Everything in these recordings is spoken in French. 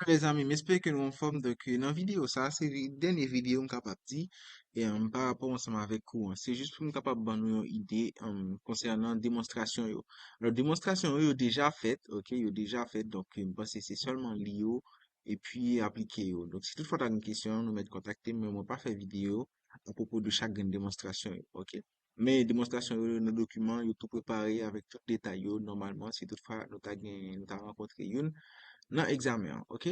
Les amis, j'espère que nous en forme donc dans la vidéo ça c'est une dernière vidéo capable dit et par rapport ensemble avec vous c'est juste pour nous capable de nous une idée concernant démonstration yo. Alors démonstration yo déjà faite, OK, yo déjà fait donc parce que c'est seulement lié et puis appliqué yo. Donc si toutefois tu as une question, nous mettre contacter mais moi pas faire vidéo à propos de chaque démonstration yo, OK? Mais démonstration yo nos documents yo tout préparé avec tout détail yo normalement si toutefois nous t'a rencontré une dans examen, OK?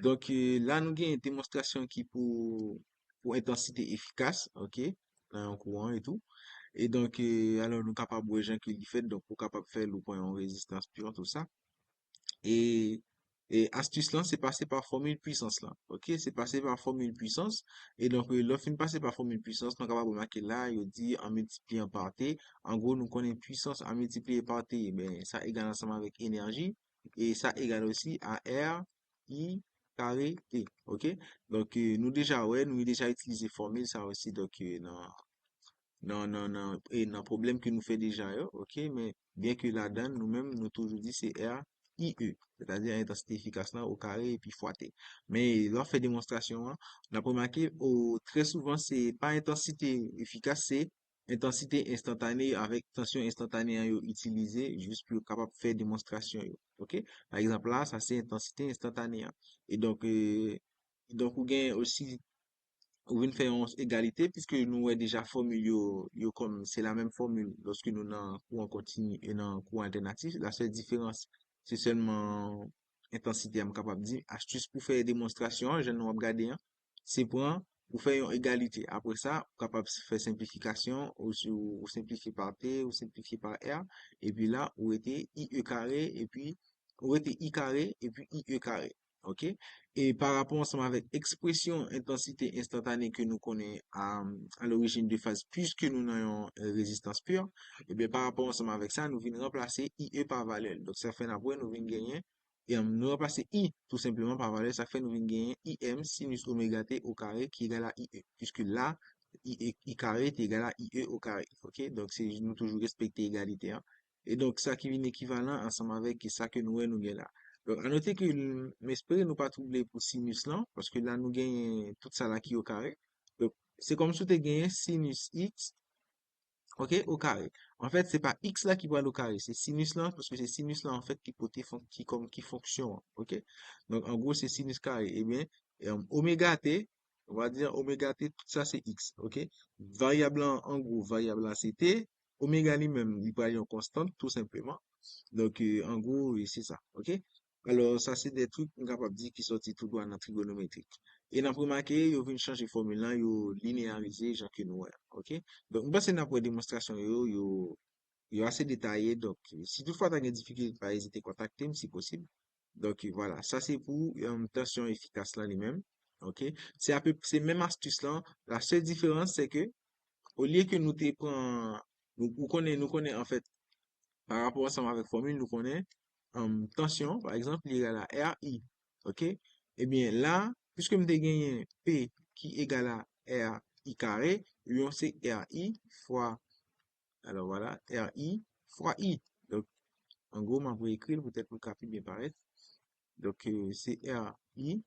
Donc, là, nous avons une démonstration qui pour intensité efficace, OK? Dans un courant et tout. Et donc, alors, nous sommes capables de gens qui le fait, donc, pour capable de faire le point en résistance pure, tout ça. Et, et astuce là, c'est passé par formule puissance là, OK? C'est passé par formule puissance. Et donc, lorsqu'on passe par formule puissance, nous sommes capables de marquer là, il dit en multipliant par T. En gros, nous connaissons puissance en multiplié par T, ben, ça égale ensemble avec énergie. Et ça égale aussi à R, I, carré, T, OK? Donc, nous déjà, ouais, nous déjà utilisé formule, ça aussi, donc, non, et non, problème que nous fait déjà, yo, OK, mais bien que là-dedans, nous-mêmes, nous toujours dit c'est R, I, E, c'est-à-dire intensité efficace là, au carré et puis fois T. Mais lors fait démonstration, hein, on a remarqué, très souvent, c'est pas intensité efficace, c'est intensité instantanée avec tension instantanée hein, yo, utilisée juste pour capable de faire démonstration, yo, OK? Par exemple, là, ça c'est intensité instantanée, hein. Et donc, ou gain aussi ou une faire une égalité puisque nous avons déjà formule comme c'est la même formule lorsque nous dans courant continu et dans courant alternatif. La seule différence, c'est seulement intensité, je suis capable de dire. Astuce pour faire démonstration, je nous regarder, hein, c'est pour faire une égalité. Après ça, capable de faire simplification ou simplifier par T ou simplifier par R. Et puis là, où était IE carré et puis où était I carré et puis IE carré. OK? Et par rapport ensemble avec expression intensité instantanée que nous connaissons à l'origine de phase, puisque nous n'avons résistance pure, et bien par rapport ensemble avec ça, nous venons remplacer IE par valeur. Donc ça fait après nous venons gagner, et nous remplacer I tout simplement par valeur, ça fait nous venons gagner IM sinus oméga T au carré qui est égal à IE, puisque là, I carré est égal à IE au carré. OK? Donc c'est nous toujours respecter égalité, hein. Et donc ça qui vient équivalent ensemble avec ça que nous gagnons là. Donc, à noter que m'espérer nous pas troubler pour sinus là, parce que là, nous gagnons tout ça là qui est au carré. Donc, c'est comme si tu gagné sinus x, ok, au carré. En fait, c'est pas x là qui va au carré, c'est sinus là, parce que c'est sinus là, en fait, qui fonctionne, ok. Donc, en gros, c'est sinus carré. Eh bien, oméga t, on va dire oméga t, tout ça, c'est x, ok. Variable en gros, variable là, c'est t. Oméga lui-même, il va aller en constante, tout simplement. Donc, en gros, c'est ça. OK? Alors, ça, c'est des trucs qu'on est capable de dire qui sortent tout droit dans la trigonométrique. Et dans remarqué, ils viennent changer formule là, ils linéariser, genre que nous, ouais. OK? Donc, bah, c'est pour démonstration, yo assez détaillé. Donc, si toutefois tu as des difficultés, pas hésiter à contacter, si possible. Donc, voilà. Ça, c'est pour tension efficace là, lui-même. OK? C'est même astuce là. La seule différence, c'est que, au lieu que nous te prend, nous connaît, en fait, par rapport ensemble avec formule, nous connaissons tension, par exemple, il est égal à RI. OK? Eh bien, là, puisque nous avons gagné P qui est égal à RI carré, eh bien, c'est RI fois, alors voilà, RI fois I. Donc, en gros, je vais écrire, peut-être pour le bien paraître. Donc, c'est RI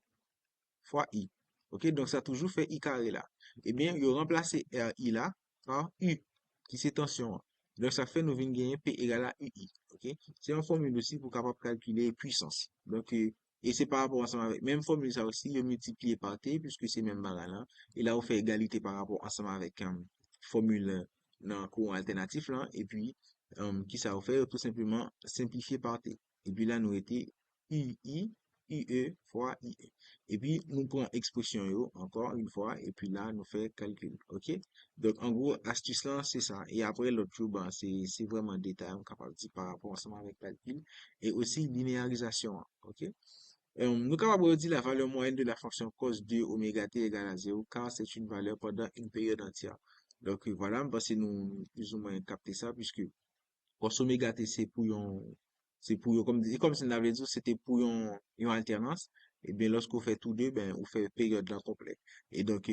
fois I. OK? Donc, ça a toujours fait I carré là. Eh bien, il remplacer RI là par U, qui c'est tension. Donc, ça fait nous venons gagner P égale à UI. OK? C'est une formule aussi pour capable calculer puissance. Donc, et c'est par rapport ensemble avec, même formule ça aussi, il multiplié par T, puisque c'est même barre là. Et là, on fait égalité par rapport ensemble avec formule dans le courant alternatif là. Et puis, qui ça fait tout simplement simplifier par T. Et puis là, nous était UI, IE fois IE. Et puis, nous prenons expression yo, encore une fois, et puis là, nous fait calcul. OK? Donc, en gros, astuce là, c'est ça. Et après, l'autre chose, ben, c'est vraiment détail, on est capable de dire par rapport ensemble avec calcul. Et aussi, linéarisation. OK? Nous sommes capables de dire la valeur moyenne de la fonction cos de oméga t égale à 0, car c'est une valeur pendant une période entière. Donc, voilà, parce que nous, plus ou moins, capter ça, puisque cos oméga t, comme si on avait dit, c'était pour une alternance. Et bien, lorsqu'on fait tous deux, ben, on fait période là complète. Et donc,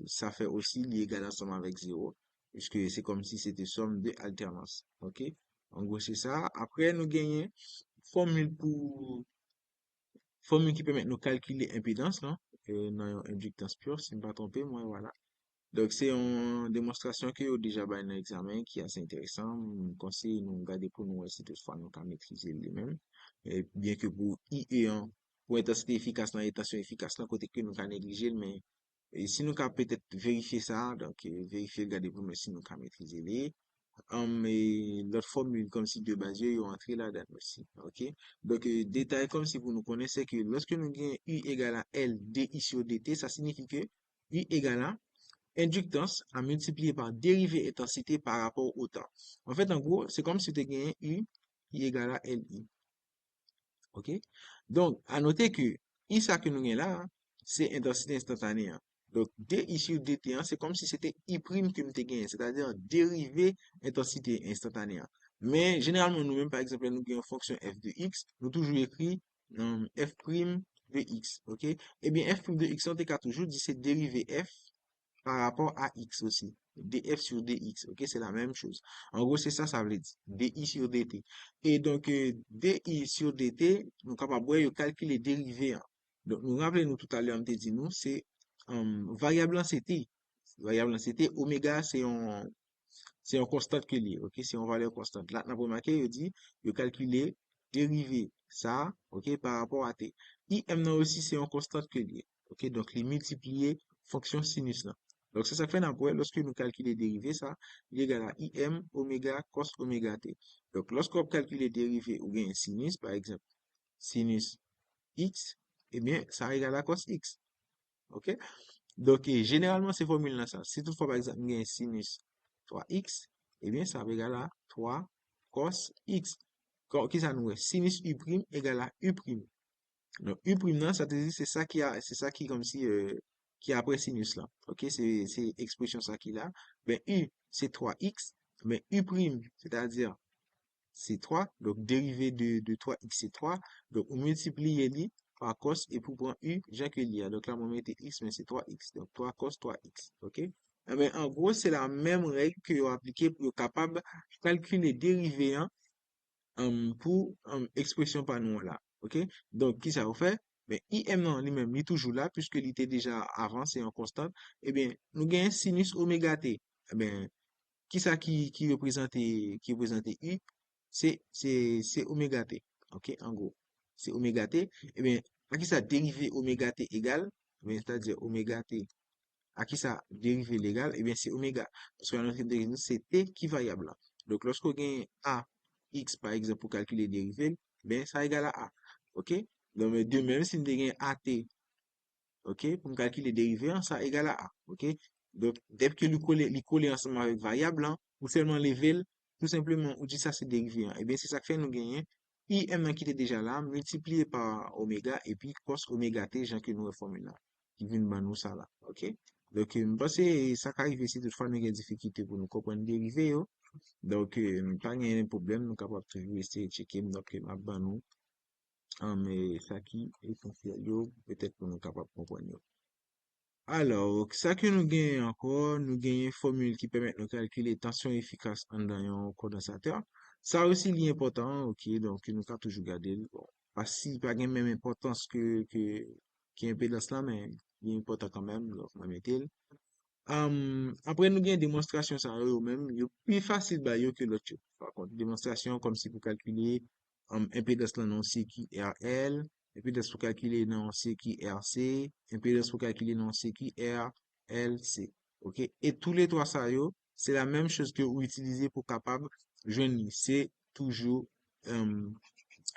ça fait aussi l'égal ensemble avec zéro, puisque c'est comme si c'était somme de alternance. OK? En gros, c'est ça. Après, nous gagnons formule formule qui permet de nous calculer impédance, là, dans une inductance pure, si je ne me pas trompé, moi, voilà. Donc, c'est une démonstration que a déjà dans l'examen qui est assez intéressant. Je conseille nous garder pour nous si toutefois nous pouvons maîtriser les mêmes. Et bien que pour IE1, pour intensité efficace, dans intention efficace, là, côté que nous pouvons négliger, mais si nous pouvons peut-être vérifier ça, donc vérifier, garder pour nous si nous pouvons maîtriser les. Et l'autre formule, comme si de base, ils ont entré là-dedans aussi. OK? Donc, détail comme si vous nous connaissez que lorsque nous avons U égale à L, DI sur DT, ça signifie que U égale à inductance à multiplier par dérivée intensité par rapport au temps. En fait, en gros, c'est comme si tu gagné U qui est égal à LI. OK? Donc, à noter que I ça que nous avons là, hein, c'est intensité instantanée, hein. Donc, DI sur DT, hein, c'est comme si c'était I prime que nous avons gagné, c'est-à-dire dérivée intensité instantanée, hein. Mais généralement, nous-mêmes, par exemple, nous avons une fonction f de x, nous toujours écrit f prime de x. OK? Eh bien, f prime de x, on a toujours dit c'est dérivé f par rapport à x aussi. df sur dx, ok, c'est la même chose. En gros, c'est ça, ça veut dire di sur dt. Et donc, di sur dt, nous sommes capables de calculer dérivée, hein. Donc, nous rappelons tout à l'heure, on te dit, nous, c'est variable en ct. Variable en ct, oméga, c'est un constant que lié, ok, c'est une valeur constante. Là, on a remarqué, il dit, il calculer dérivé, ça, ok, par rapport à t. Im nan aussi, c'est un constant que lié, ok, donc, les multiplier fonction sinus là. Donc, c'est ça que fait n'importe lorsque nous calculons dérivé, ça, il est égal à im oméga cos oméga t. Donc, lorsqu'on calcule dérivé ou bien sinus, par exemple, sinus x, eh bien, ça égale à cos x, ok? Donc, généralement, ces formules-là, ça, si toutefois, par exemple, il y a un sinus 3x, eh bien, ça va égal à 3 cos x. Qui ça nous est? Sinus u' égale à u'. Donc, u', là, ça te dit, c'est ça qui, comme si, qui est après sinus là. Ok, c'est expression ça qui là. Ben, u, c'est 3x. Ben, u', c'est-à-dire, c'est 3. Donc, dérivé de 3x, c'est 3. Donc, on multiplie li par cos et pour prendre u, j'ai que l'ia. Donc, là, on met x, mais c'est 3x. Donc, 3 cos 3x. OK? Eh ben, en gros, c'est la même règle que vous appliquez pour être capable de calculer dérivé hein, pour expression par nous là. OK? Donc, qui ça vous fait? Ben, im non, lui-même, il est toujours là, puisque il était déjà avant, c'est en constante. Eh bien, nous gagnons sinus oméga t. Eh bien, qui ça qui représente U? C'est oméga T. OK, en gros. C'est oméga T. Eh bien, à qui ça dérivé oméga T égale? Eh bien, c'est-à-dire oméga T. À qui ça dérivé l'égal? Eh bien, c'est oméga. Parce que notre dérivé, c'est T qui variable là. Donc, lorsqu'on gagne A, X, par exemple, pour calculer dérivé, ben, ça égale à A. OK? Donc, de même, si nous gagnons AT OK? Pour me calculer dérivé, hein, ça égale à A. OK? Donc, dès que lui coller ensemble avec variable, hein, ou seulement level, tout simplement, on dit ça c'est dérivé, hein. Eh bien, c'est ça que fait nous gagner. IM qui était déjà là, multiplié par oméga, et puis cos oméga t, j'ai que nous formule là. Qui vient de nous ça là. OK? Donc, je pense que ça qui arrive ici, toutefois, nous avons des difficultés pour nous comprendre dérivé, yo. Donc, pas de problème, nous sommes capables de toujours essayer de checker, donc, ma nous, mais ça qui est essentiel, yo, peut-être pour nous capables de comprendre, yo. Alors, ça que nous gagnons encore, nous gagnons une formule qui permet de calculer tension efficace en dans un condensateur. Ça aussi, il est important, ok, donc nous avons toujours gardé. Bon, pas si, pas gain même importance que impédance là, mais il est important quand même, donc on va mettre. Après, nous avons une démonstration, ça même, il est plus facile bah, yo que l'autre chose. Par contre, démonstration comme si vous calculer impédance là, non, c'est qui RL, impédance pour calculer non, c'est qui RC, impédance pour calculer non, c'est qui RLC. OK? Et tous les trois ça, yo, c'est la même chose que vous utilisez pour capable joindre. C'est toujours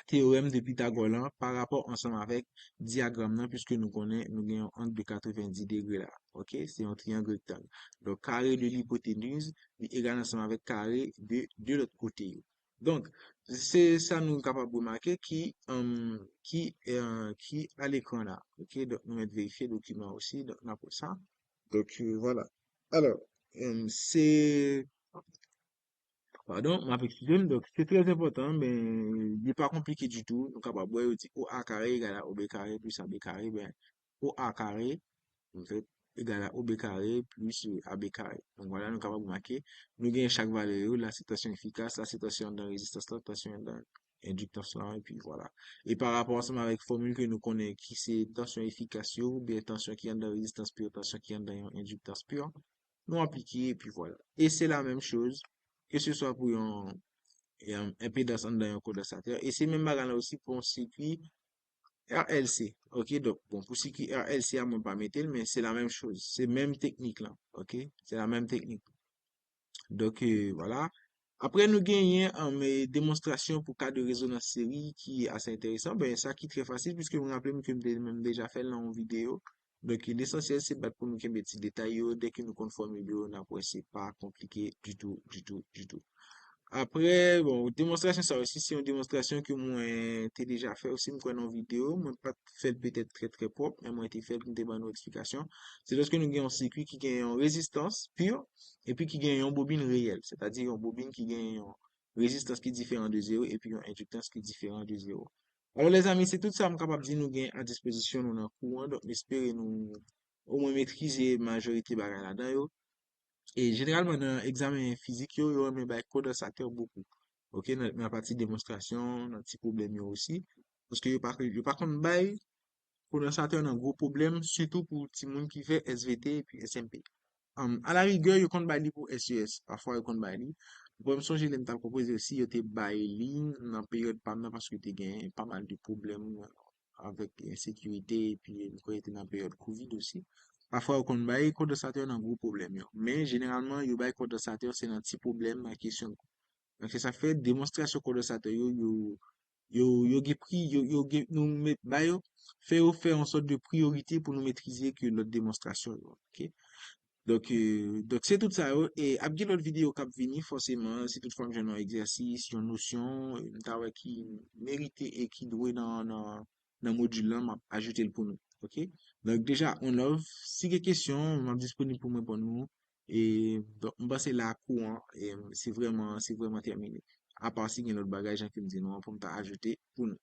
théorème de Pythagore là, par rapport ensemble avec diagramme là, puisque nous connaissons, nous avons un angle de 90 degrés là. OK? C'est un triangle rectangle. Donc, carré de l'hypoténuse est égal ensemble avec carré de l'autre côté. Donc, c'est ça nous sommes capables de remarquer qui à l'écran là. OK? Donc, nous allons vérifier le document aussi. Donc, on a pour ça. Donc, voilà. Alors, c'est pardon, ma excusez donc c'est très important, mais il n'est pas compliqué du tout. Nous sommes capables de dire OA carré égale à OB carré plus AB carré, ben OA carré en fait, égale à OB carré plus AB carré. Donc voilà, nous sommes capables de marquer. Nous gagnons chaque valeur, la situation efficace, la situation de résistance, la situation inductance là, et puis voilà. Et par rapport ensemble avec formule que nous connaissons, qui c'est tension efficace ou bien tension qui est dans résistance pure, tension qui est dans inductance pure, nous appliquer, et puis voilà. Et c'est la même chose, que ce soit pour un impédance dans un condensateur, et c'est même bagarre là aussi pour un circuit RLC. Ok, donc bon, pour circuit RLC, à moi pas mettre, mais c'est la même chose, c'est même technique là, ok, c'est la même technique. Donc, voilà. Après, nous gagnons une démonstration pour cas de résonance série qui est assez intéressant. Ben, ça qui est très facile puisque vous vous rappelez que nous même déjà fait dans une vidéo. Donc, l'essentiel, c'est battre pour nous qu'il y ait des petits détails. Dès que nous conformons, après, c'est pas compliqué du tout, du tout, du tout. Après, bon, démonstration, ça aussi, c'est une démonstration que moi, t'ai déjà fait aussi, moi, dans vidéo. Moi, pas fait peut-être très, très propre, mais moi, été fait pour des bonnes notifications. C'est lorsque nous avons un circuit qui gagne en résistance pure, et puis qui gagne en bobine réelle. C'est-à-dire, une bobine qui gagne en résistance qui est différente de zéro, et puis une inductance qui est différente de zéro. Alors, les amis, c'est tout ça, je suis capable de dire nous gagne à disposition, nous, dans le courant. Donc, j'espère nous, au moins maîtriser majorité bagay là-dedans, yo. Et généralement, dans l'examen physique, yo aime bay condensateur beaucoup. Ok, dans la partie démonstration, dans petit problème yo aussi. Parce que yo pas contre bay condensateur un gros problème, surtout pour ti moun qui fait SVT et puis SMP. À la rigueur, yo compte bay li pour SES. Parfois, yo compte bay li. Pour me songer, l'aime t'a proposé aussi, yo te bay li dans période pas mal parce que te gen pas mal de problèmes avec insécurité et puis quand était dans période Covid aussi. Parfois, yo compte bay condensateur un gros problème yo. Mais généralement, yo bay condensateur c'est un petit problème à question. Donc, ça fait démonstration condensateur yo ge pri, yo ge nou met ba yo, fait en sorte de priorité pour nous maîtriser que notre démonstration. Yo, ok? Donc c'est tout ça. Yo. Et après l'autre vidéo qui vini, forcément, si toutefois j'ai un exercice, une notion, une tawa qui mérite et qui doit dans module là, m'a ajouté le pour nous. Ok? Donc déjà, on offre, si des questions, on est disponible pour moi pour nous. Et donc, on va c'est la courant, et c'est vraiment terminé. À part si il y a un autre bagage hein, qui me dit non, pour me ajouter pour nous.